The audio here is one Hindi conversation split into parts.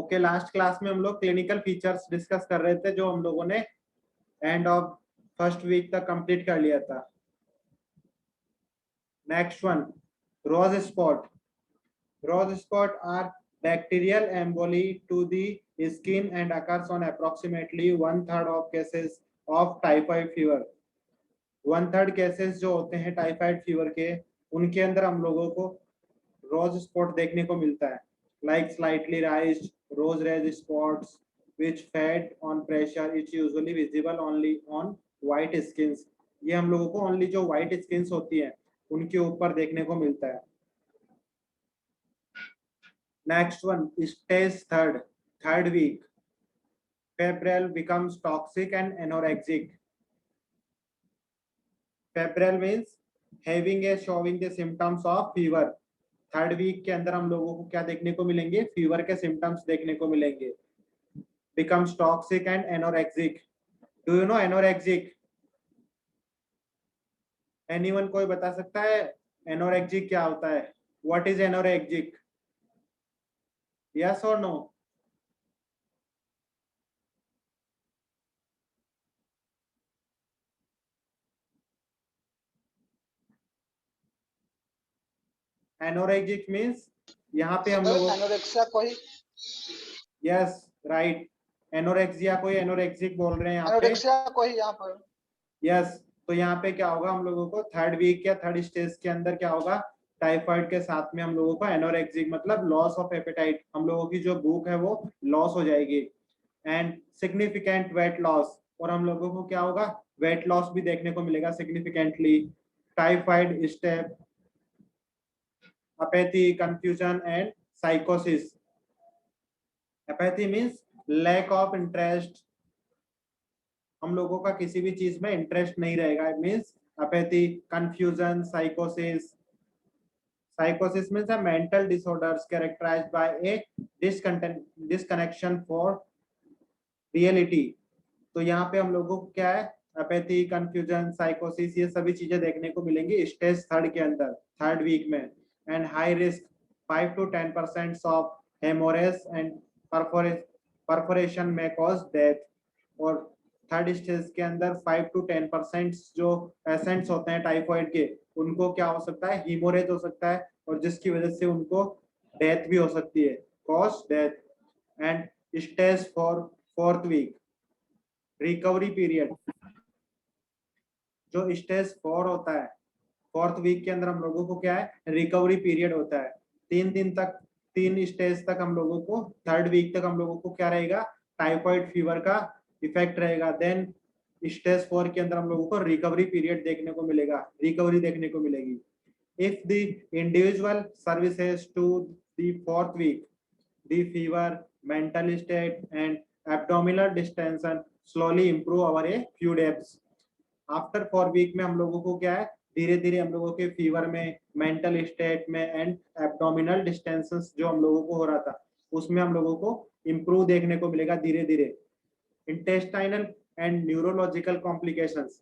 ओके, लास्ट क्लास में हम लोग क्लिनिकल फीचर्स डिस्कस कर रहे थे जो हम लोगों ने एंड ऑफ फर्स्ट वीक तक कंप्लीट कर लिया था। Next one, rose spot. Rose spot are bacterial emboli to the skin and occurs on approximately 1/3 of cases of typhoid fever। 1/3 cases जो होते हैं टाइफाइड फीवर के, उनके अंदर हम लोगों को रोज स्पॉट देखने को मिलता है। Like slightly raised rose red spots which fed on pressure it's usually visible only on white skins। ये हम लोगों को ओनली जो व्हाइट स्किन्स होती है उनके ऊपर देखने को मिलता है। Next one, stage third week, febrile becomes toxic and anorexic। febrile means having a showing the symptoms of fever। Third week के अंदर हम लोगों को क्या देखने को मिलेंगे? फीवर के सिम्टम्स देखने को मिलेंगे। becomes toxic and anorexic। do you know anorexic? Anyone कोई बता सकता है एनोरेक्सिक क्या होता है? What is anorexic? यस और नो? एनोरेक्सिक मींस यहाँ पे हम लोग एनोरेक्सिया कोई, यस राइट, एनोरेक्सिया कोई एनोरेक्सिक बोल रहे हैं यहाँ पे। एनोरेक्सिया कोई यहाँ पर यस, तो यहाँ पे क्या होगा हम लोगों को थर्ड वीक या थर्ड स्टेज के अंदर क्या होगा? टाइफाइड के साथ में हम लोगों को एनोरेक्सिक मतलब लॉस ऑफ एपेटाइट, हम लोगों की जो भूख है वो लॉस हो जाएगी। एंड सिग्निफिकेंट वेट लॉस, और हम लोगों को क्या होगा? वेट लॉस भी देखने को मिलेगा significantly. Typhoid step, apathy, confusion and psychosis। apathy means lack of interest, हम लोगों का किसी भी चीज में इंटरेस्ट नहीं रहेगा। It means apathy, confusion, psychosis। psychosis means a mental disorders characterized by a disconnection for reality। तो यहाँ पे हम लोगों को क्या है? apathy, confusion, psychosis, ये सभी चीजें देखने को मिलेंगी स्टेज थर्ड के अंदर, थर्ड वीक में। And high risk 5 to 10% of haemorrhage and perforation में कॉज डेथ। और थर्ड स्टेज के अंदर 5 to 10% जो पेशेंट्स होते हैं टाइफाइड के, उनको क्या हो सकता है? हीमोरेज हो सकता है, और जिसकी वजह से उनको डेथ भी हो सकती है, cause death. And stage fourth week, recovery period. जो स्टेज 4 होता है, फोर्थ वीक के अंदर हम लोगों को क्या है? रिकवरी पीरियड होता है। 3 दिन तक, 3 स्टेज तक हम लोगों को, थर्ड वीक तक हम लोगों को क्या रहेगा? टाइफाइड फीवर का इफेक्ट रहेगा। देन स्टेज 4 के अंदर हम लोगों को रिकवरी पीरियड देखने को मिलेगा, रिकवरी देखने को मिलेगी। If the individual survives to the fourth week, the fever, mental state and abdominal distension slowly improve over a few days. After 4 week में हम लोगों को क्या है? धीरे धीरे हम लोगों के फीवर में, मेंटल स्टेट में एंड एब्डोमिनल डिस्टेंशन जो हम लोगों को हो रहा था, उसमें हम लोगों को इंप्रूव देखने को मिलेगा धीरे धीरे। Intestinal and neurological complications,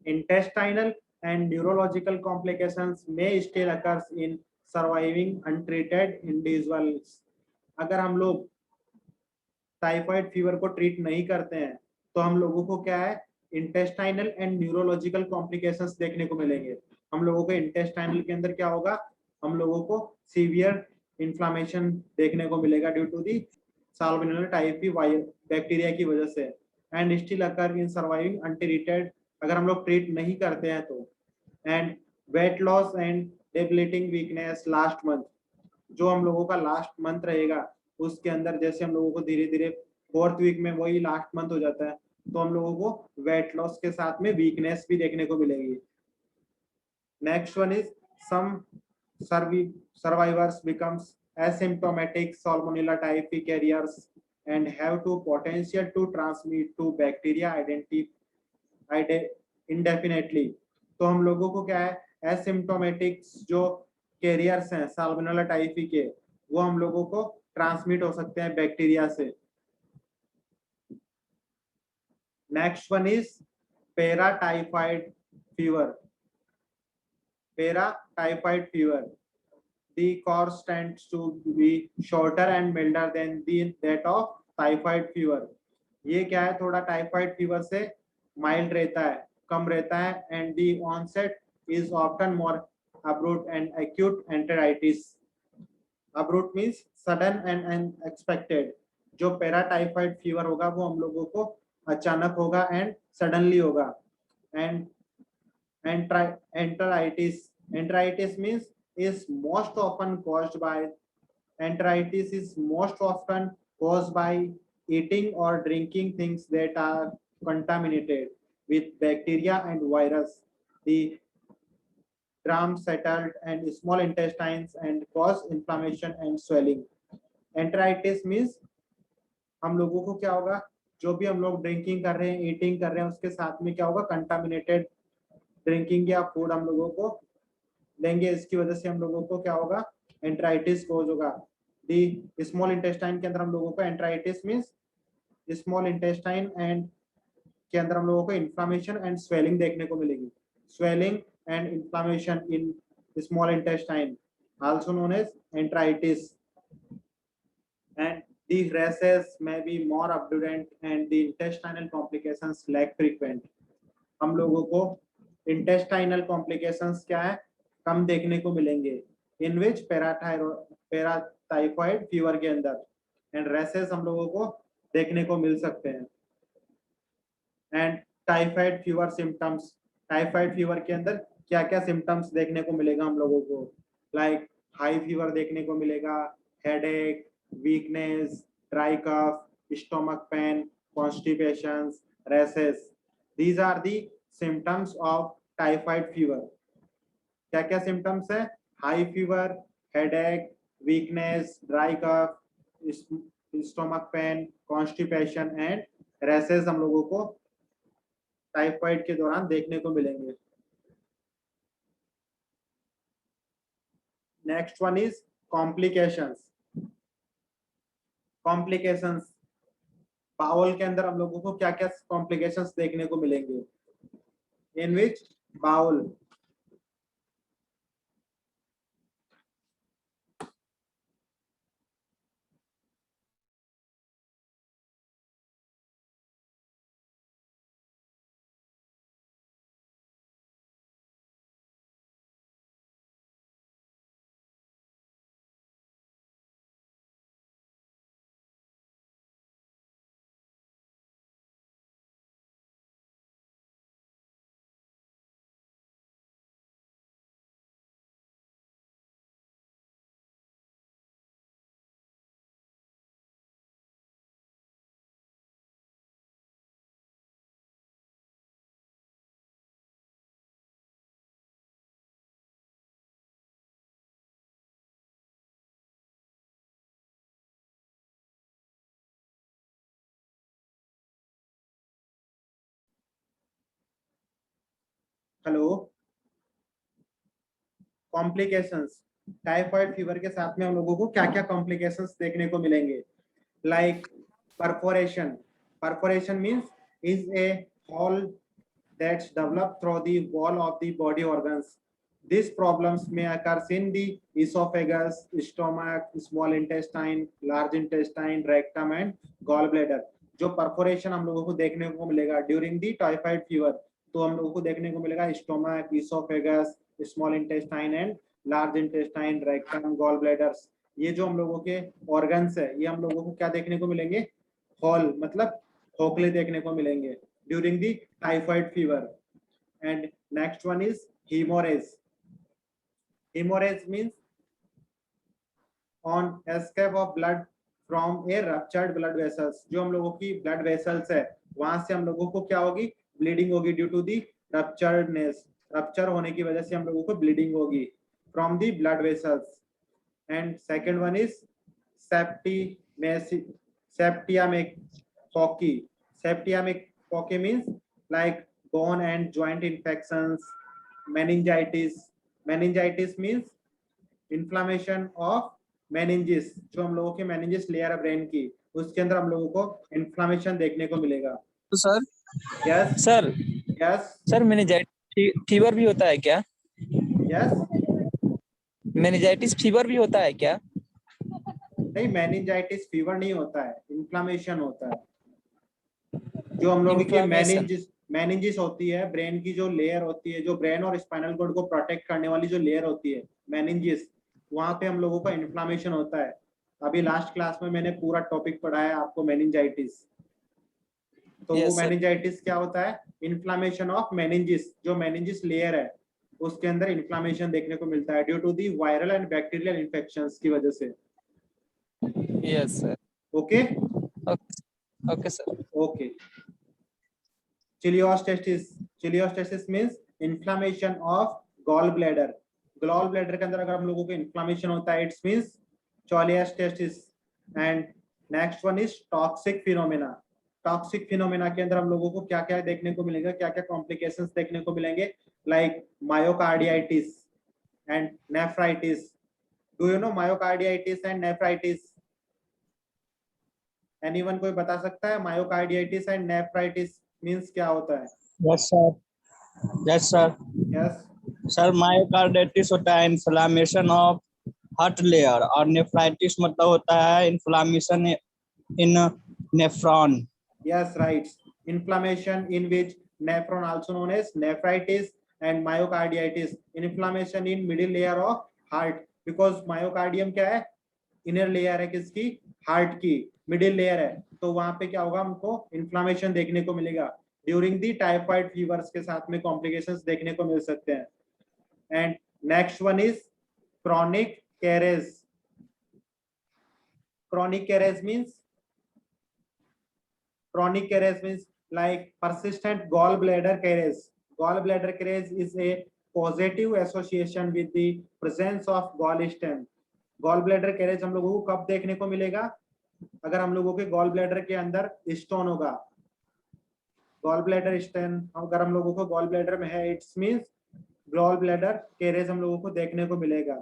intestinal and neurological complications may still occurs in surviving untreated individuals। अगर हम लोग टाइफाइड फीवर को ट्रीट नहीं करते हैं तो हम लोगों को क्या है? इंटेस्टाइनल एंड न्यूरोलॉजिकल कॉम्प्लिकेशंस देखने को मिलेंगे। हम लोगों को इंटेस्टाइनल के अंदर क्या होगा? हम लोगों को सीवियर इन्फ्लामेशन देखने को मिलेगा due to the salmonella typhi bacteria की वजह से। And still occur in surviving untreated, अगर हम लोग ट्रीट नहीं करते हैं तो। And weight loss and debilitating weakness last month, जो हम लोगों का लास्ट मंथ रहेगा उसके अंदर, जैसे हम लोगों को धीरे धीरे फोर्थ वीक में वही लास्ट मंथ हो जाता है, तो हम लोगों को वेट लॉस के साथ में वीकनेस भी देखने को मिलेगी। Next one is some survivors becomes asymptomatic salmonella typhi carriers and have to potential to transmit to bacteria indefinitely। तो हम लोगों को क्या है? एसिम्प्टोमेटिक जो कैरियर्स हैं साल्मोनेला टाइफी के, वो हम लोगों को ट्रांसमिट हो सकते हैं बैक्टीरिया से। Next one is para typhoid fever. Para typhoid fever, the course tends to be shorter and milder than that of typhoid fever. ये क्या है, थोड़ा टाइफाइड फीवर से माइल्ड रहता है, कम रहता है, and the onset is often more abrupt and acute enteritis. Abrupt means sudden and unexpected. जो पैराटाइफाइड फीवर होगा वो हम लोगों को अचानक होगा and suddenly होगा. And enteritis means is most often caused by eating or drinking things that are contaminated with bacteria and virus. The gram settled and small intestines and cause inflammation and swelling. Enteritis means हम लोगों को क्या होगा, जो भी हम लोग ड्रिंकिंग कर रहे हैं, ईटिंग कर रहे हैं, उसके साथ में क्या होगा, कंटामिनेटेड ड्रिंकिंग या फूड हम लोगों को लेंगे, इसकी वजह से हम लोगों को क्या होगा, एंट्राइटिस कोज होगा. दी स्मॉल इंटेस्टाइन के अंदर हम लोगों को enteritis means small intestine and के अंदर हम लोगों को इन्फ्लामेशन एंड स्वेलिंग देखने को मिलेगी. Swelling and inflammation in small intestine also known as enteritis. And the rashes may be more abundant and the intestinal complications less frequent. हम लोगों को intestinal complications क्या है, कम देखने को मिलेंगे in which पैराटाइफाइड फीवर के अंदर, and rashes हम लोगों को देखने को मिल सकते हैं. and typhoid fever symptoms, typhoid fever के अंदर क्या क्या symptoms देखने को मिलेगा हम लोगों को, like high fever देखने को मिलेगा, headache, weakness, dry cough, stomach pain, constipations, rashes. These are the symptoms of typhoid fever. क्या क्या symptoms है, high fever, headache, weakness, dry cough, stomach pain, constipation and rashes हम लोगों को टाइफाइड के दौरान देखने को मिलेंगे. Next one is complications. Complications, bowel के अंदर हम लोगों को क्या क्या कॉम्प्लिकेशंस देखने को मिलेंगे, in which bowel. Hello, complications, typhoid fever के साथ में हम लोगों को क्या क्या कॉम्प्लिकेशंस देखने को मिलेंगे, like perforation. Perforation means is a hole that's developed through the wall of the body organs. These problems may occur in the esophagus, stomach, small intestine, large intestine, rectum and gallbladder. जो परफोरेशन हम लोगों को देखने को मिलेगा ड्यूरिंग दी टाइफाइड फीवर, तो हम लोगों को देखने को मिलेगा stomach, oesophagus, small intestine and large intestine, rectum, gall bladders. ये जो हम लोगों के ऑर्गन्स है, ये हम लोगों को क्या देखने को मिलेंगे, हॉल मतलब खोखले देखने को मिलेंगे during the typhoid fever. And next one is haemorrhage. Hemorrhage means on escape of blood from a ruptured blood vessels. जो हम लोगों की blood vessels है, वहां से हम लोगों को क्या होगी, bleeding होगी due to the rupturedness. Rupture होने की वजह से हम लोगों को bleeding होगी from the blood vessels. And second one is septicemic pocky. Septicemic pocky means like bone and joint infections, meningitis. meningitis means inflammation of meninges. जो हम लोगों के meninges लेयर है ब्रेन की, उसके अंदर हम लोगों को inflammation देखने को मिलेगा. तो sir, yes sir, yes sir meningitis fever भी होता है क्या? yes मेनिंजाइटिस फीवर भी होता है क्या? नहीं, मेनिंजाइटिस फीवर नहीं होता है, इन्फ्लामेशन होता है। जो हम लोगों की इन्फ्लामेशन। मेनिंजिस होती है, ब्रेन की जो लेयर होती है, जो ब्रेन और स्पाइनल कॉर्ड को प्रोटेक्ट करने वाली जो लेयर होती है मेनिंजिस, वहां पे हम लोगों का इन्फ्लामेशन होता है। अभी लास्ट क्लास में मैंने पूरा टॉपिक पढ़ाया आपको मेनिंजाइटिस। तो वो यस सर। मेनिंजाइटिस क्या होता है? इन्फ्लामेशन ऑफ मेनिंजिस, जो मेनिंजिस लेयर है उसके अंदर इन्फ्लामेशन देखने को मिलता है due to the viral and bacterial infections की वजह से। Yes sir. Okay okay sir. Okay. Cholecystitis means inflammation of gall bladder. Gall bladder के अंदर अगर हम लोगों को इन्फ्लामेशन होता है, it's means cholecystitis. And next one is toxic phenomena. Toxic phenomena के अंदर हम लोगों को क्या क्या देखने को मिलेगा, क्या क्या कॉम्प्लिकेशंस देखने को मिलेंगे, like myocarditis and nephritis. Do you know myocarditis and nephritis? Anyone कोई बता सकता है मायोकार्डियाइटिस एंड नेफ्राइटिस मींस क्या होता है? Yes sir. Yes sir. Yes sir myocarditis होता है इन्फ्लामेशन ऑफ हार्ट लेयर, और नेफ्राइटिस मतलब होता है inflammation in nephron. yes, right. Inflammation in which nephron, also known as nephritis, and myocarditis, inflammation in middle layer of heart, because myocardium क्या है? इनर लेयर है किसकी? हार्ट की। मिडिल लेयर है, तो वहां पे क्या होगा? हमको इन्फ्लामेशन देखने को मिलेगा। ड्यूरिंग दी टाइफाइड फीवर्स के साथ में कॉम्प्लिकेशंस देखने को मिल सकते हैं। And next one is chronic caries. Chronic caries means like persistent gallbladder caries. Gallbladder caries is a positive association with the presence of gallstone. Gallbladder caries हम लोगों को कब देखने को मिलेगा? अगर हम लोगों के गॉल ब्लैडर के अंदर स्टोन होगा। गॉल ब्लैडर स्टोन अगर हम लोगों को गॉल ब्लैडर में है, it's means gall bladder carriage हम लोगों को देखने को मिलेगा।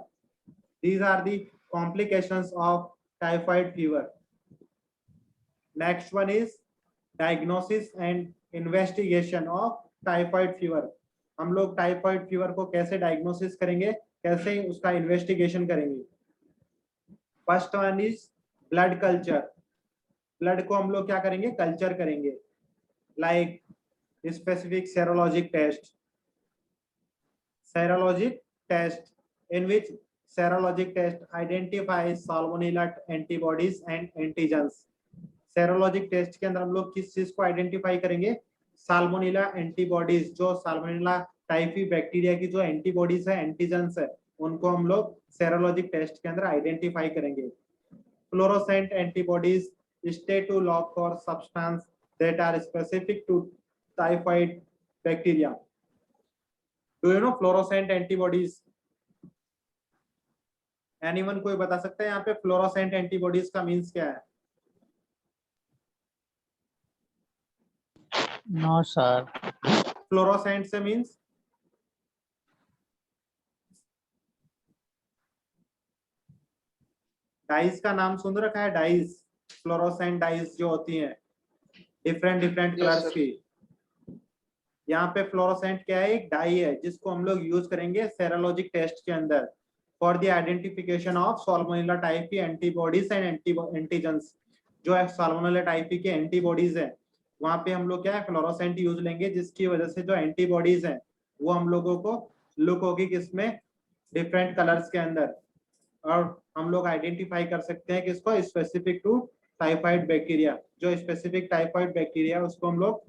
These are the complications of typhoid fever. Next one is diagnosis and investigation of typhoid fever. हम लोग टाइफाइड फीवर को कैसे डायग्नोसिस करेंगे, कैसे उसका इन्वेस्टिगेशन करेंगे? First one is blood culture. Blood को हम लोग क्या करेंगे? कल्चर करेंगे, like specific serologic test. Serologic test, in which serologic test identifies salmonella antibodies and antigens. Serologic test के अंदर हम लोग किस चीज को आइडेंटिफाई करेंगे? साल्मोनेला एंटीबॉडीज, जो साल्मोनेला टाइफी बैक्टीरिया की जो एंटीबॉडीज है, एंटीजेंस है, उनको हम लोग सेरोलॉजिक टेस्ट के अंदर आइडेंटिफाई करेंगे। Fluorescent antibodies stay to lock for substance that are specific to typhoid bacteria. Do you know fluorescent antibodies? Anyone कोई बता सकता है यहाँ पे fluorescent antibodies का मीन्स क्या है? No sir. Fluorescent से मीन्स डाइस का नाम सुन रखा है? डाइस, फ्लोरोसेंट डाइस जो होती हैं डिफरेंट Yes, कलर्स sir. की। यहाँ पे फ्लोरोसेंट क्या है? एक डाई है जिसको हम लोग यूज करेंगे सेरोलॉजिक टेस्ट के अंदर for the identification of salmonella typhi antibodies and antigens. जो है साल्मोनेला टाइफी के एंटीबॉडीज है, वहां पे हम लोग क्या है? फ्लोरोसेंट यूज लेंगे, जिसकी वजह से जो एंटीबॉडीज हैं वो हम लोगों को लुक होगी किसमें? डिफरेंट कलर्स के अंदर। और हम लोग आइडेंटिफाई कर सकते हैं किसको? Specific to typhoid bacteria. जो स्पेसिफिक टाइफाइड बैक्टीरिया उसको हम लोग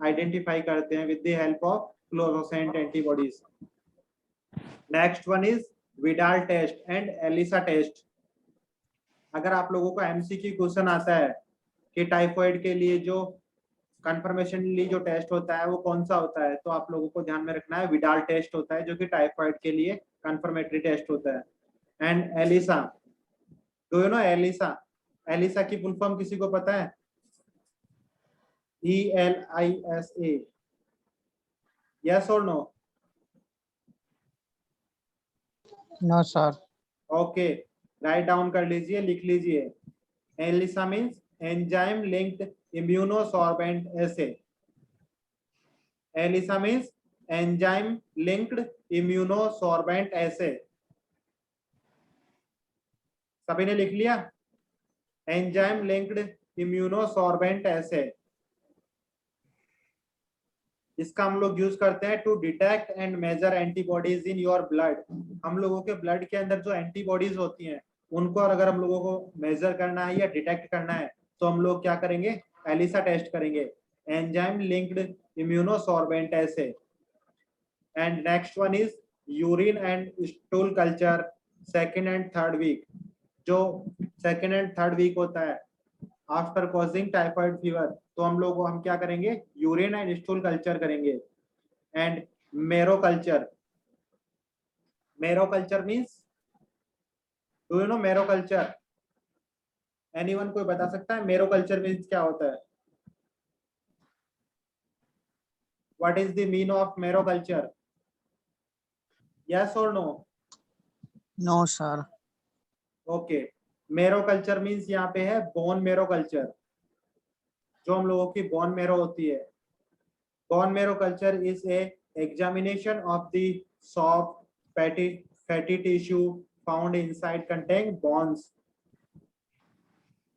आइडेंटिफाई करते हैं with the help of fluorescent antibodies. Next one is Widal test and ELISA test. अगर आप लोगों को एमसीक्यू क्वेश्चन आता है कि टाइफाइड के लिए जो कंफर्मेशनली जो टेस्ट होता है वो कौन सा होता है, तो आप लोगों को ध्यान में रखना है विडाल टेस्ट होता है, जो कि टाइफाइड के लिए कंफर्मेटरी टेस्ट होता है। And ELISA, do you know ELISA? ELISA की फुल फॉर्म किसी को पता है? ELISA, yes or no? No sir. Okay, write down कर लीजिए, लिख लीजिए। ELISA means enzyme linked immunosorbent assay. ELISA means enzyme linked immunosorbent assay. सभी ने लिख लिया? एंजाइम लिंक्ड इम्यूनोसॉर्बेंट एसे, इसका हम लोग यूज करते हैं to detect and measure antibodies in your blood. हम लोगों के ब्लड के अंदर जो एंटीबॉडीज होती हैं उनको और अगर हम लोगों को मेजर करना है या डिटेक्ट करना है तो हम लोग क्या करेंगे? एलिसा टेस्ट करेंगे, enzyme linked immunosorbent assay. And next one is urine and stool culture second and third week. जो सेकेंड एंड थर्ड वीक होता है आफ्टर कॉजिंग टाइफाइड फीवर, तो हम क्या करेंगे? यूरिन एंड स्टूल कल्चर करेंगे। एंड मेरो कल्चर, मेरो culture means, do you no मेरो कल्चर? एनीवन कोई बता सकता है मेरो कल्चर मीन्स क्या होता है? What is the mean of marrow culture? Yes और no? No sir. Okay, marrow culture means यहाँ पे है बोन मेरो कल्चर, जो हम लोगों की बोन मेरो होती है। Bone marrow culture is A examination of the soft fatty tissue found inside contain bones.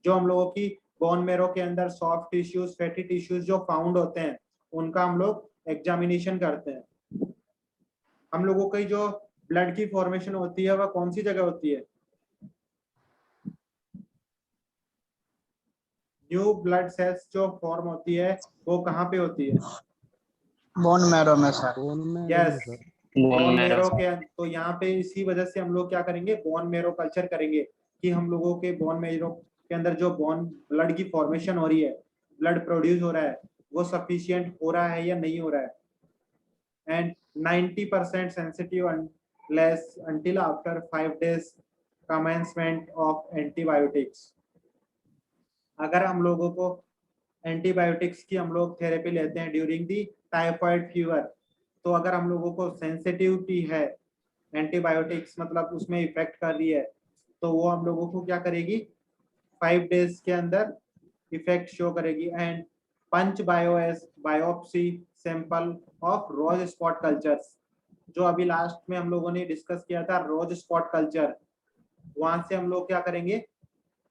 जो हम लोगों की बोन मेरो के अंदर सॉफ्ट टिश्यूज, फैटी टिश्यूज जो फाउंड होते हैं उनका हम लोग एग्जामिनेशन करते हैं। हम लोगों की जो ब्लड की फॉर्मेशन होती है वह कौन सी जगह होती है? न्यू ब्लड सेल्स जो फॉर्म होती है वो कहाँ पे होती है? बोन मैरो में sir. Yes, bone bone marrow मेरो के। तो यहाँ पे इसी वजह से हम लोग क्या करेंगे? बोन मेरो कल्चर करेंगे कि हम लोगों के बोन मेरो के अंदर जो बोन ब्लड की फॉर्मेशन हो रही है, ब्लड प्रोड्यूस हो रहा है, वो सफिशिएंट हो रहा है या नहीं हो रहा है। And 90% sensitive unless until after 5 days commencement of antibiotics. अगर हम लोगों को एंटीबायोटिक्स की हम लोग थेरेपी लेते हैं ड्यूरिंग दी टाइफाइड फीवर, तो अगर हम लोगों को सेंसिटिविटी है, एंटीबायोटिक्स मतलब उसमें इफेक्ट कर रही है, तो वो हम लोगों को क्या करेगी? 5 डेज के अंदर इफेक्ट शो करेगी। And punch biopsy sample of rose spot cultures, जो अभी लास्ट में हम लोगों ने डिस्कस किया था रोज स्पॉट कल्चर, वहां से हम लोग क्या करेंगे?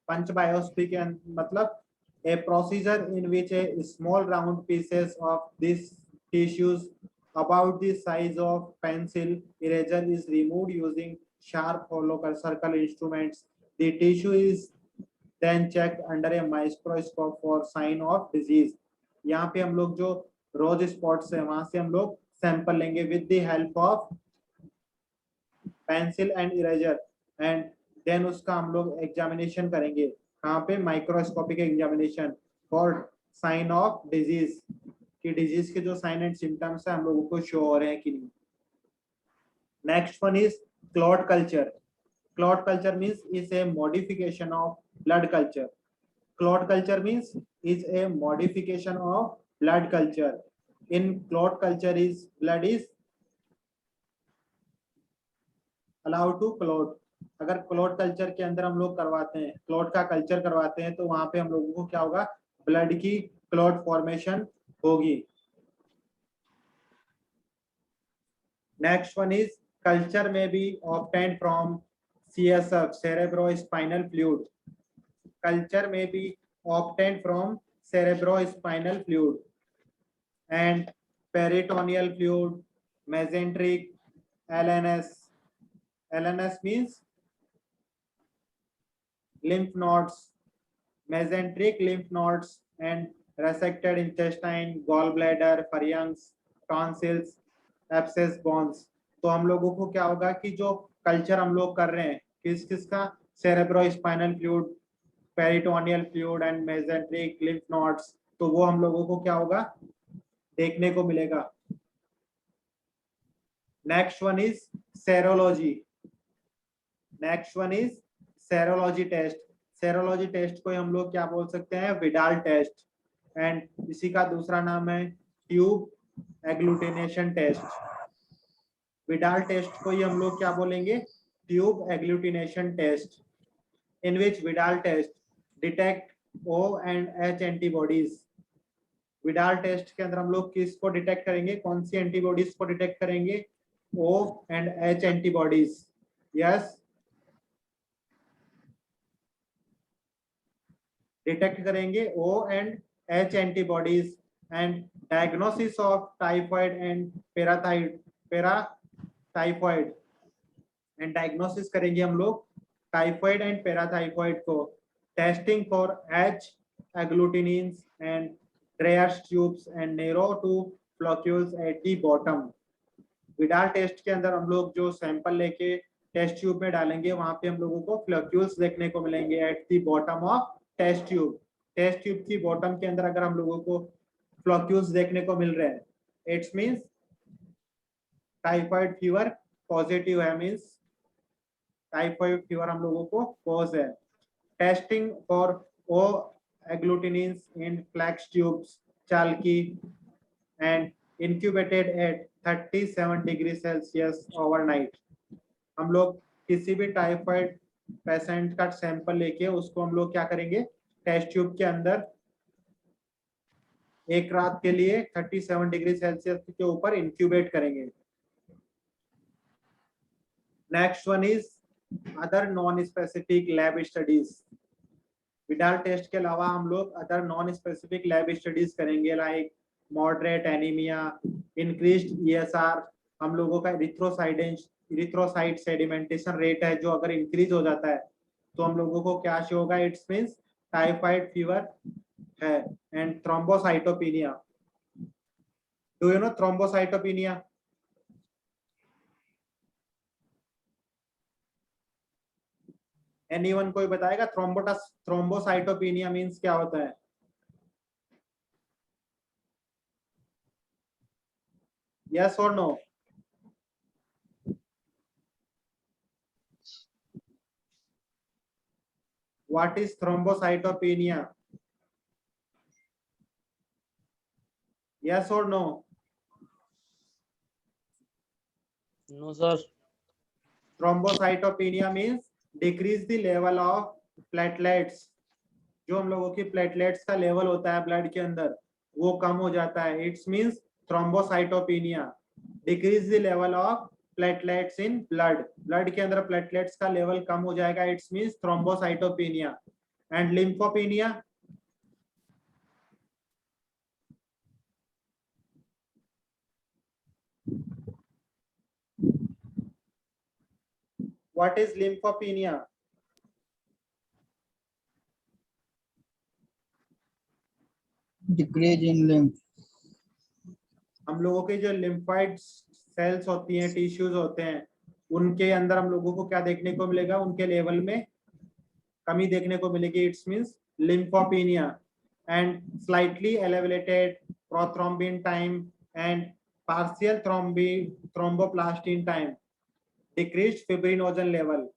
पंच बायोप्सी के मतलब a procedure in which a small round pieces of these tissues about the size of pencil eraser is removed using sharp hollow circle instruments. The tissue is then checked under a microscope for sign of disease. यहाँ पे हम लोग जो रोज स्पॉट्स है वहां से हम लोग सैंपल लेंगे with the help of pencil and eraser, and then उसका हम लोग एग्जामिनेशन करेंगे। कहाँ पे? Microscopic examination for sign of disease, कि डिजीज के जो साइन एंड सिम्टम्स है हम लोगों को शो हो रहे हैं कि नहीं। Next one is clot culture. Clot culture means is a modification of blood culture. Clot culture means is a modification of blood culture. In clot culture is blood is allowed to clot. अगर क्लॉट कल्चर के अंदर हम लोग करवाते हैं, क्लॉट का कल्चर करवाते हैं, तो वहां पे हम लोगों को क्या होगा? ब्लड की क्लॉट फॉर्मेशन होगी। नेक्स्ट वन इज कल्चर में B obtained from CSF cerebrospinal fluid. Culture may be obtained from cerebrospinal fluid and peritoneal fluid, mesenteric, LNS. LNS means lymph nodes, mesenteric lymph nodes and resected intestine, gallbladder, pharynx, tonsils, abscess bones. तो हम लोगों को क्या होगा कि जो कल्चर हम लोग कर रहे हैं किस किस का? Cerebrospinal fluid, peritoneal fluid and mesenteric lymph nodes, तो वो हम लोगों को क्या होगा? देखने को मिलेगा। Next one is serology. Next one is serology test. Serology test को हम लोग क्या बोल सकते हैं? Widal test. एंड इसी का दूसरा नाम है tube agglutination test. Widal test को ही हम लोग क्या बोलेंगे? Tube agglutination test, in which Widal test detect O and H antibodies. Widal test के अंदर हम लोग किसको डिटेक्ट करेंगे? कौन सी एंटीबॉडीज को डिटेक्ट करेंगे? O and H antibodies. Yes, detect करेंगे O and H antibodies and diagnosis of typhoid and paratyphoid and diagnosis करेंगे हम लोग टाइफाइड एंड पैराटाइफाइड को, testing for H agglutinin and Dreyer's tubes and narrow to floccules at the bottom. Widal test के अंदर हम लोग जो सैंपल लेके टेस्ट ट्यूब में डालेंगे वहां पे हम लोगों को फ्लक्यूल्स देखने को मिलेंगे at the bottom of test tube. Test tube की बॉटम के अंदर अगर हम लोगों को फ्लक्यूल्स देखने को मिल रहे हैं, it's means typhoid fever positive है, मींस टाइफाइड फीवर हम लोगों को पॉज है। Testing for O agglutinins in flax tubes chalky and incubated at 37 degrees Celsius overnight. हम लोग किसी भी टाइफाइड पेशेंट का सैंपल लेके उसको हम लोग क्या करेंगे, टेस्ट ट्यूब के अंदर एक रात के लिए 37 डिग्री सेल्सियस के ऊपर इंक्यूबेट करेंगे। Next one is other non specific lab studies. Widal test के अलावा हम लोग other non specific lab studies करेंगे, like moderate anaemia, increased ESR, हम लोगों का इरिथ्रोसाइट सेडिमेंटेशन रेट है जो अगर इंक्रीज हो जाता है तो हम लोगों को क्या शो होगा, इट्स मींस टाइफाइड फीवर है। And thrombocytopenia, do you know thrombocytopenia? Anyone कोई बताएगा थ्रोम्बोसाइटोपिनिया मींस क्या होता है? यस और no? What is thrombocytopenia? Yes और no? No sir. Thrombocytopenia means decrease the level of platelets. जो हम लोगों की प्लेटलेट्स का लेवल होता है ब्लड के अंदर वो कम हो जाता है, it's means thrombocytopenia. Decrease the level of platelets in blood, blood के अंदर प्लेटलेट्स का लेवल कम हो जाएगा, it's means thrombocytopenia. And lymphopenia, what is lymphopenia? Decrease in lymph. हम लोगों के जो लिम्फाइड सेल्स होती हैं, टिश्यूज होते हैं, उनके अंदर हम लोगों को क्या देखने को मिलेगा, उनके लेवल में कमी देखने को मिलेगी, it's means lymphopenia. And slightly elevated prothrombin time and partial thromboplastin time, decreased fibrinogen level,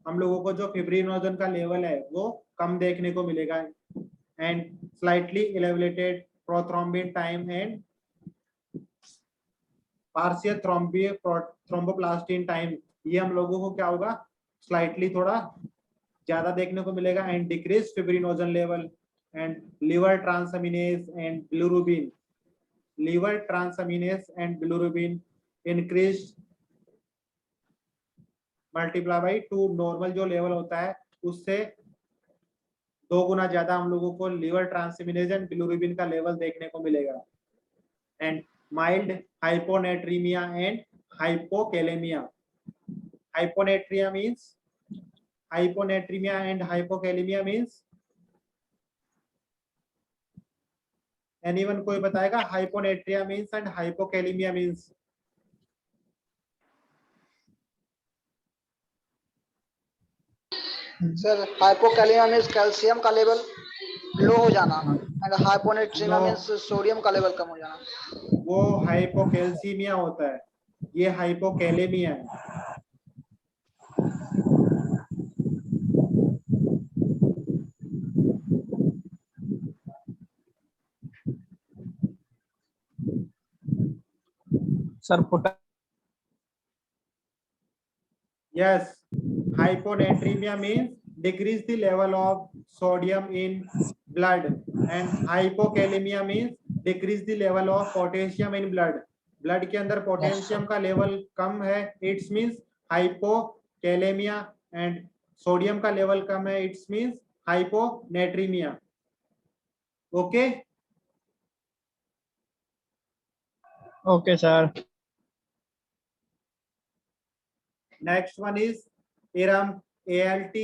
हम लोगों को जो फिब्रिनोजन का लेवल है वो कम देखने को मिलेगा। And slightly elevated prothrombin time and partial thromboplastin time, ये हम लोगों को क्या होगा, स्लाइटली थोड़ा ज्यादा देखने को मिलेगा। And decrease fibrinogen level and liver transaminase and bilirubin, liver transaminase and bilirubin increase multiply by 2, normal जो लेवल होता है उससे 2 गुना ज्यादा हम लोगों को लिवर ट्रांसअमीनेज एंड बिलिरुबिन का लेवल देखने को मिलेगा। And mild hyponatremia and hypokalemia, hyponatremia means hyponatremia and hypokalemia means, anyone कोई बताएगा hyponatria means and hypokalemia means? Sir hypokalemia means calcium का लेवल लो हो जाना एंड हाइपोनेट्रीमिया मींस सोडियम का लेवल कम हो जाना। वो हाइपोकैल्सीमिया होता है, ये हाइपोकैलेमिया है। Sir Yes, hyponatremia means decrease the level of sodium in blood and hypokalemia means decrease the level of potassium in blood. Blood के अंदर पोटेशियम का लेवल कम है, it's means hypokalemia. And sodium का लेवल कम है, it's means hyponatraemia. Okay Okay, sir. Next one is Iram ALT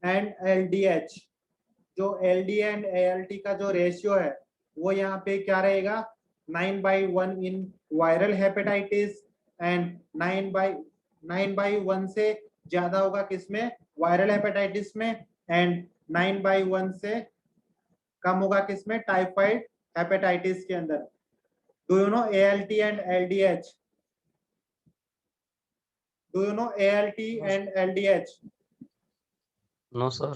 and LDH। जो LD एंड ALT का जो रेशियो है वो यहाँ पे क्या रहेगा 9/1 इन वायरल हेपेटाइटिस एंड 9/1 से ज्यादा होगा किसमें वायरल हेपेटाइटिस में एंड 9/1 से कम होगा किसमें टाइफाइड हेपेटाइटिस के अंदर। Do you no ALT and LDH? Do you no ALT and LDH? No, sir.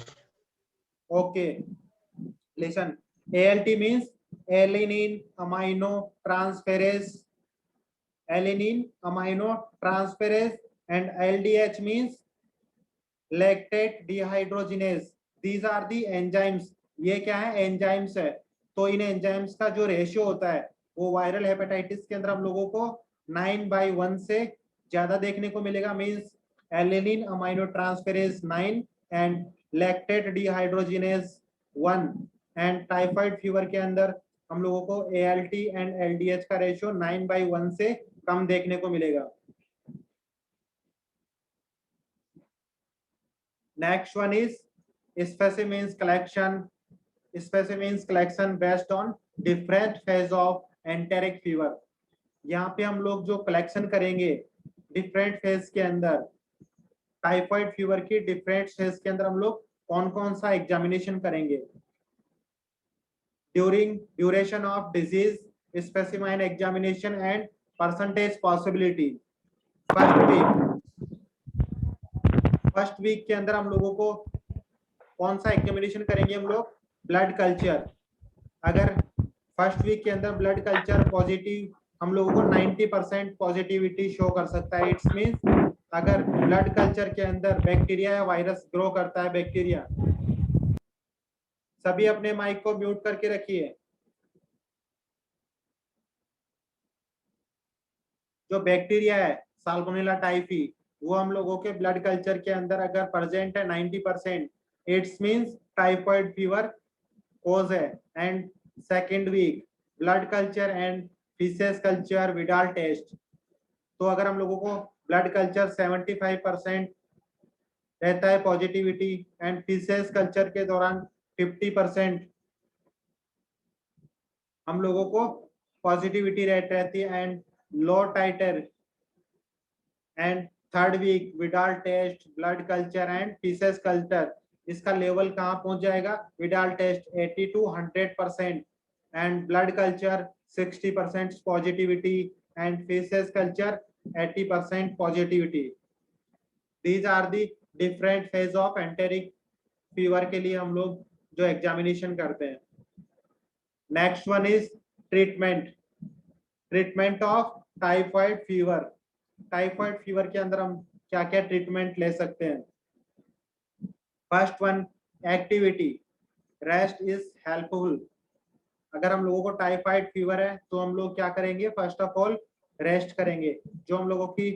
Okay, listen. ALT means alanine aminotransferase. Alanine aminotransferase, and LDH means lactate dehydrogenase. These are the enzymes. ये क्या है एंजाइम्स है। तो इन एंजाइम्स का जो रेशियो होता है वो वायरल हेपेटाइटिस के अंदर हम लोगों को 9/1 से ज्यादा देखने को मिलेगा। Means alanine aminotransferase 9 and lactate dehydrogenase 1 and typhoid fever के अंदर हम लोगों को ALT एंड LDH का रेशियो 9/1 से कम देखने को मिलेगा। Next one is specimens collection. Specimens collection based on different phase of enteric fever. यहाँ पे हम लोग जो कलेक्शन करेंगे डिफरेंट फेज के अंदर टाइफाइड फीवर की डिफरेंट फेज के अंदर हम लोग कौन कौन सा एग्जामिनेशन करेंगे। During duration of disease specimen examination and percentage possibility. First week के अंदर हम लोगों को कौन सा एग्जामिनेशन करेंगे हम लोग ब्लड कल्चर। अगर फर्स्ट वीक के अंदर ब्लड कल्चर पॉजिटिव हम लोगों को 90% पॉजिटिविटी शो कर सकता है। इट्स मींस अगर ब्लड कल्चर के अंदर बैक्टीरिया या वायरस ग्रो करता है बैक्टीरिया। सभी अपने माइक को म्यूट करके रखिए। जो बैक्टीरिया है साल्मोनेला टाइफी वो हम लोगों के ब्लड कल्चर के अंदर अगर प्रेजेंट है 90%, it's means typhoid fever cause है। And second week blood culture and faeces culture Widal test. तो अगर हम लोगों को ब्लड कल्चर 75% रहता है पॉजिटिविटी एंड फीसेस कल्चर के दौरान 50% हम लोगों को पॉजिटिविटी रेट रहती है and low titre and third week Widal test blood culture and faeces culture इसका लेवल कहाँ पहुंच जाएगा। Widal test 80 to 100% and blood culture 60% positivity and faeces culture 80% positivity. These are the different phase of enteric fever के लिए हम लोग जो एग्जामिनेशन करते हैं। Next one is treatment. Treatment of typhoid fever. Typhoid fever के अंदर हम क्या क्या ट्रीटमेंट ले सकते हैं। First one activity. Rest is helpful. अगर हम लोगों को टाइफाइड फीवर है तो हम लोग क्या करेंगे फर्स्ट ऑफ ऑल रेस्ट करेंगे। जो हम लोगों की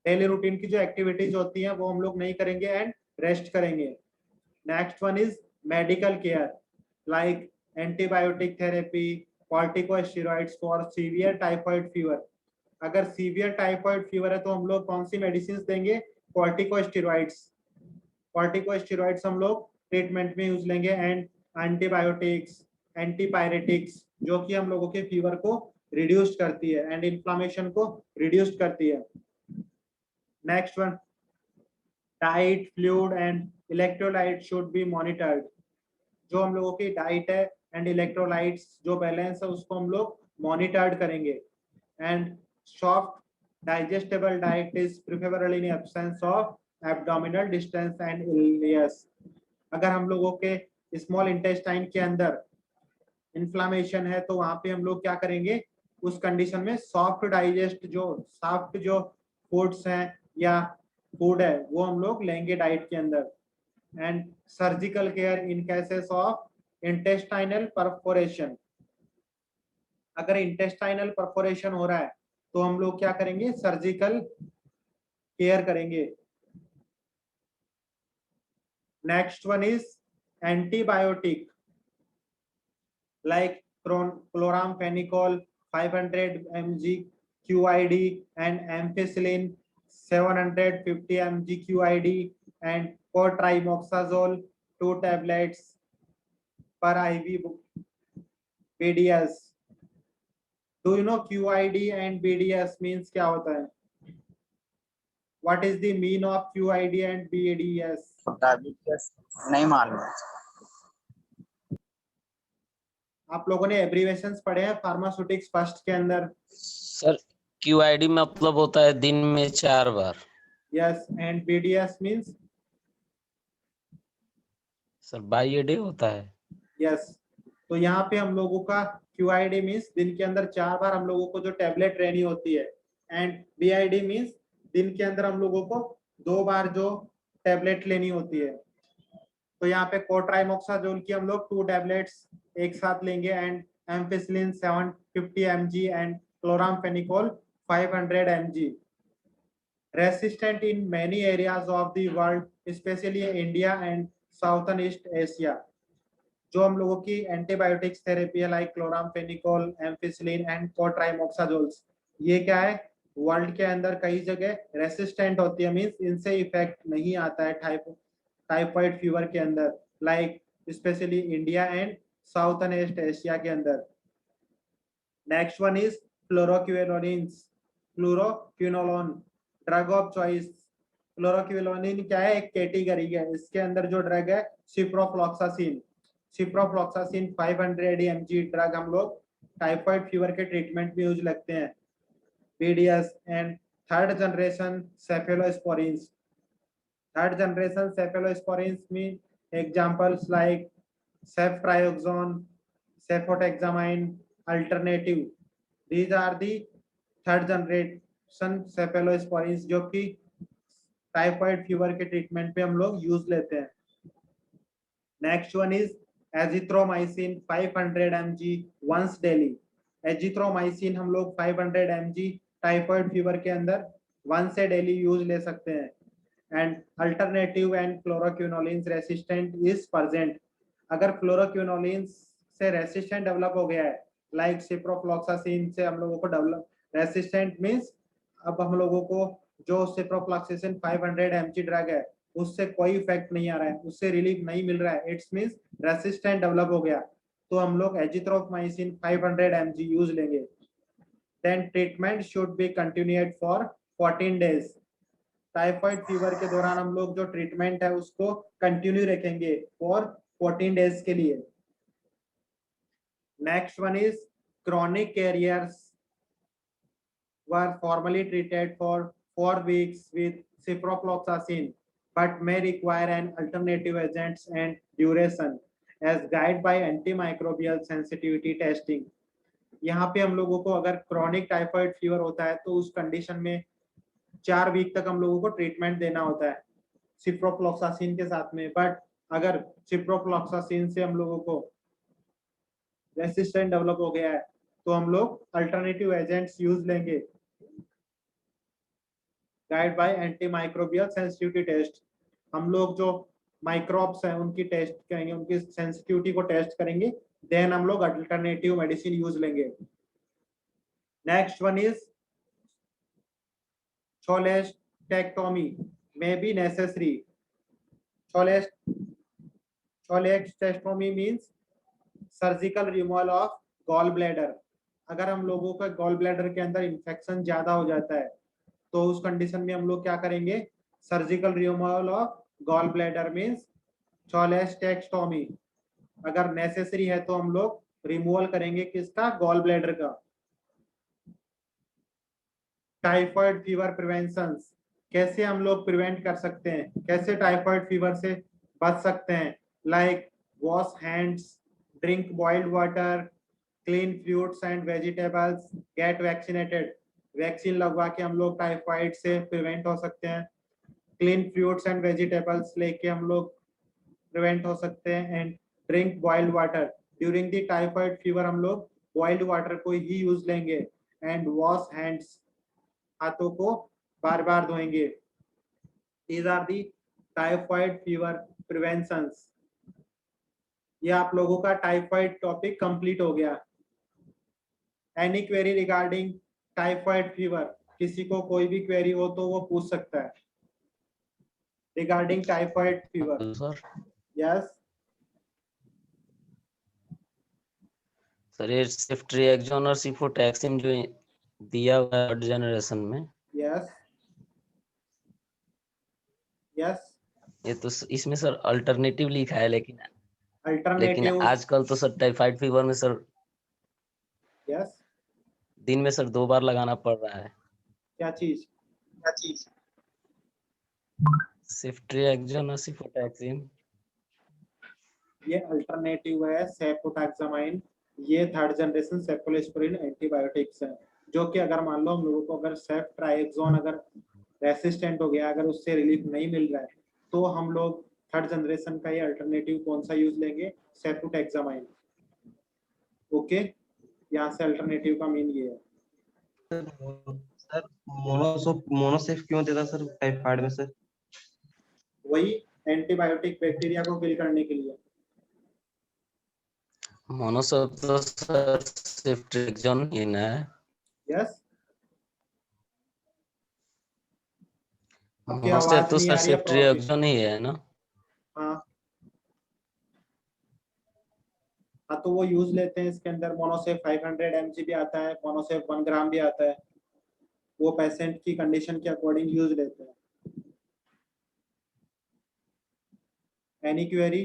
डेली रूटीन की जो एक्टिविटीज होती हैं वो हम लोग नहीं करेंगे एंड रेस्ट करेंगे। Next one is medical care like antibiotic therapy corticosteroids for severe typhoid fever. अगर सीवियर टाइफाइड फीवर है तो हम लोग कौन सी मेडिसिन देंगे कॉर्टिकोस्टेरॉइड्स। कॉर्टिकोस्टेरॉइड्स हम लोग ट्रीटमेंट में यूज लेंगे एंड एंटीबायोटिक्स एंटीपायरेटिक्स जो कि हम लोगों के फीवर को रिड्यूस करती है एंड इन्फ्लेमेशन को रिड्यूस करती है। Next one diet fluid and electrolyte should be monitored. जो हम लोगों की डाइट है एंड इलेक्ट्रोलाइट्स जो बैलेंस है उसको हम लोग मॉनिटर्ड करेंगे। And soft digestible diet is preferable in absence of abdominal distance and ileus. अगर हम लोगों के स्मॉल इंटेस्टाइन के अंदर इन्फ्लामेशन है तो वहां पे हम लोग क्या करेंगे उस कंडीशन में सॉफ्ट डाइजेस्ट जो फूड्स हैं या फूड है वो हम लोग लेंगे डाइट के अंदर। And surgical care in cases of intestinal perforation. अगर इंटेस्टाइनल परफोरेशन हो रहा है तो हम लोग क्या करेंगे सर्जिकल केयर करेंगे। Next one is antibiotic. like chloramphenicol 500 mg QID and ampicillin 750 mg QID and cotrimoxazole 2 tablets per IV BDS. Do you know QID and BDS means क्या होता है? What is the mean of QID and BDS? नहीं मालूम। आप लोगों ने एब्रीवेशंस पढ़े हैं फार्मास्यूटिक्स फर्स्ट के अंदर? सर QID मतलब होता है दिन में 4 बार। Yes, and BDS means? Sir by day होता है। यस, तो यहाँ पे हम लोगों का QID मींस दिन के अंदर 4 बार हम लोगों को जो टैबलेट लेनी होती है, एंड BID मींस दिन के अंदर हम लोगों को 2 बार जो टैबलेट लेनी होती है। तो यहाँ पे कोट्राइमोक्साजोल की हम लोग 2 टैबलेट्स एक साथ लेंगे and ampicillin 750 mg and chloramphenicol 500 mg। Resistant in many areas of the world, especially India and Southern East Asia. जो हम लोगों की एंटीबायोटिक्स थेरेपी है लाइक क्लोराम्फेनिकोल, एम्पिसिलिन एंड कोट्राइमोक्साजोल्स, ये क्या है वर्ल्ड के अंदर कई जगह रेसिस्टेंट होती है, मींस इनसे इफेक्ट नहीं आता है टाइफाइड फीवर के अंदर, like specially India and southern east Asia के अंदर। Next one is fluoroquinolones, fluoroquinolone drug of choice. Fluoroquinolone क्या है, एक कैटेगरी है, इसके अंदर जो ड्रग है सिप्रोफ्लॉक्सासिन। सिप्रोफ्लॉक्सासिन 500 mg ड्रग हम लोग टाइफाइड फीवर के ट्रीटमेंट में यूज लगते हैं। BDS and third generation cephalosporins. Third generation cephalosporins mean examples like ceftriaxone, cefotaxime, alternative. These are the third generation cephalosporins जो कि टाइफाइड फीवर के ट्रीटमेंट पे हम लोग यूज लेते हैं। Next one is azithromycin 500 mg once daily. Azithromycin हम लोग 500 mg टाइफाइड फीवर के अंदर वंस ए डेली यूज ले सकते हैं। And alternative and fluoroquinolones resistant is present. अगर फ्लोरोक्विनोलिन्स से रेसिस्टेंट डेवलप हो गया है लाइक सिप्रोफ्लॉक्सासिन से हम लोगों को डेवलप रेसिस्टेंट मींस अब हम लोगों को जो सिप्रोफ्लॉक्सासिन 500 mg ड्रग है उससे कोई इफेक्ट नहीं आ रहा है, उससे रिलीफ नहीं मिल रहा है, इट्स मींस रेसिस्टेंट डेवलप हो गया, तो हम लोग एजिथ्रोमाइसिन 500 mg यूज लेंगे। Then treatment should be continued for 14 days. Typhoid fever के दौरान हम लोग जो ट्रीटमेंट है उसको कंटिन्यू रखेंगे फॉर 14 डेज के लिए। Next one is chronic carriers were formerly treated for 4 weeks with ciprofloxacin but may require an alternative agents and duration as guided by antimicrobial sensitivity testing। यहाँ पे हम लोगों को अगर क्रॉनिक टाइफाइड फीवर होता है तो उस कंडीशन में 4 वीक तक हम लोगों को ट्रीटमेंट देना होता है सिप्रोफ्लॉक्सासिन के साथ में। बट अगर सिप्रोफ्लॉक्सासिन से हम लोगों को रेसिस्टेंट डेवलप हो गया है तो हम लोग अल्टरनेटिव एजेंट्स यूज लेंगे guide by antimicrobial sensitivity test. हम लोग जो माइक्रोब्स हैं उनकी टेस्ट करेंगे, उनकी सेंसिटिविटी को टेस्ट करेंगे, देन हम लोग अल्टरनेटिव मेडिसिन यूज लेंगे। Next one is cholecystectomy may be necessary। cholecystectomy means surgical removal of gall bladder. अगर हम लोगों का गॉल ब्लैडर के अंदर इंफेक्शन ज्यादा हो जाता है तो उस कंडीशन में हम लोग क्या करेंगे, surgical removal of gall bladder means cholecystectomy। अगर नेसेसरी है तो हम लोग रिमूवल करेंगे किसका, गॉल ब्लैडर का। टाइफाइड फीवर प्रिवेंशन, कैसे हम लोग प्रिवेंट कर सकते हैं, कैसे टाइफाइड फीवर से बच सकते हैं, like wash hands, drink boiled water, clean fruits and vegetables, get vaccinated. Vaccine लगवा के हम लोग टाइफाइड से प्रिवेंट हो सकते हैं। क्लीन फ्रूट्स एंड वेजिटेबल्स लेके हम लोग प्रिवेंट हो सकते हैं। And drink boiled water, during the typhoid fever हम लोग बॉइल्ड वाटर को ही यूज लेंगे। एंड वॉश हैंड्स, हाथों को बार बार धोएंगे। These are the typhoid fever preventions। ये आप लोगों का टाइफाइड टॉपिक कंप्लीट हो गया। Any query regarding typhoid fever, किसी को कोई भी क्वेरी हो तो वो पूछ सकता है regarding typhoid fever. Sir yes sir ये स्विफ्ट रिएक्शन और सिफोटैक्सिन जो दिया हुआ है थर्ड जनरेशन में, यस यस ये तो इसमें सर अल्टरनेटिव लिखा है, लेकिन अल्टरनेटिव। आजकल तो सर टाइफाइड फीवर में सर यस दिन में सर 2 बार लगाना पड़ रहा है। क्या चीज? स्विफ्ट रिएक्शन और सिफोटैक्सिन। ये अल्टरनेटिव है सेफोटैक्सामाइन। ये थर्ड जनरेशन सेफोलोस्पोरिन एंटीबायोटिक्स है, जो कि अगर मान लो हम लोगों को अगर सेफ्ट्राइएक्सोन अगर रेसिस्टेंट हो गया, अगर उससे रिलीफ नहीं मिल रहा है, तो हम लोग थर्ड जनरेशन का ये अल्टरनेटिव कौन सा यूज लेंगे? सेफोटैक्सामाइन। ओके, यहाँ से अल्टरनेटिव का मीन ये है। सर मोनोसेफ क्यों देता सर टाइफाइड में सर? वही एंटीबायोटिक बैक्टीरिया को किल करने के लिए। मोनोसोप तो सर स्विफ्ट रिएक्शन ही ना है। यस आपकी मोनोसेप आवाज तो नहीं सर आ रही है स्विफ्ट प्रॉपर्ली। रिएक्शन ही है ना। हाँ हाँ, तो वो यूज लेते हैं इसके अंदर। मोनोसेफ 500 mg भी आता है, मोनोसेफ 1 ग्राम भी आता है। वो पेशेंट की कंडीशन के अकॉर्डिंग यूज लेते हैं। Any query?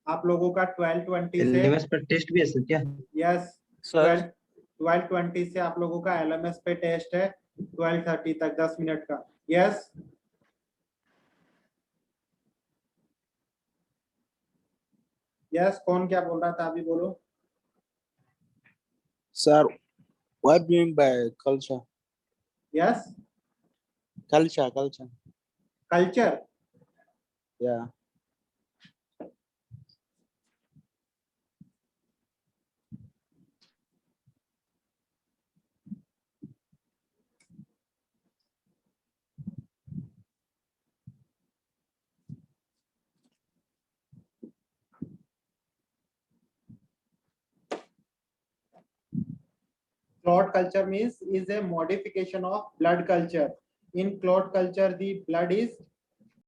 आप लोगों का 12-20 से एलएमएस पर टेस्ट भी है सर क्या? यस सर 12-20 से आप लोगों का एलएमएस पे टेस्ट है। 12:30 तक 10 मिनट का। यस यस कौन क्या बोल रहा था? अभी बोलो। Sir, what do you mean by culture? Yes Culture. Culture. Yeah. Clot culture means is a modification of blood culture. In clot culture, the blood is